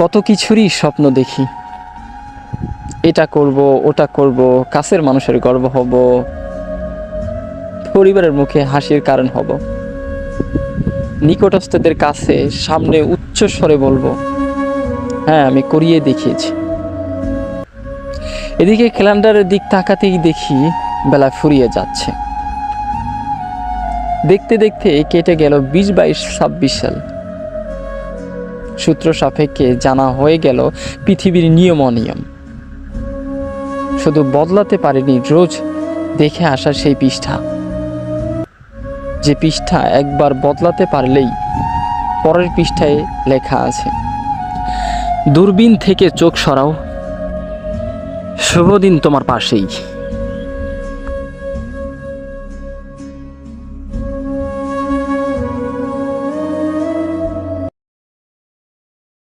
কত কিছুরই স্বপ্ন দেখি, এটা করব ওটা করব, কাছের মানুষের গর্ব হব, পরিবারের মুখে হাসির কারণ হব, নিকটস্থদের কাছে সামনে উচ্চ স্বরে বলবো হ্যাঁ আমি করিয়ে দেখিয়েছি। এদিকে ক্যালেন্ডারের দিক তাকাতেই দেখি বেলা ফুরিয়ে যাচ্ছে। দেখতে দেখতে কেটে গেল 20, 22, 26 সাল। সূত্র সাপেক্ষে জানা হয়ে গেল পৃথিবীর নিয়ম অনিয়ম। শুধু বদলাতে পারেনি রোজ দেখে আসা সেই পৃষ্ঠা, যে পৃষ্ঠা একবার বদলাতে পারলেই পরের পৃষ্ঠায় লেখা আছে দূরবীন থেকে চোখ সরাও, শুভ দিন তোমার পাশেই।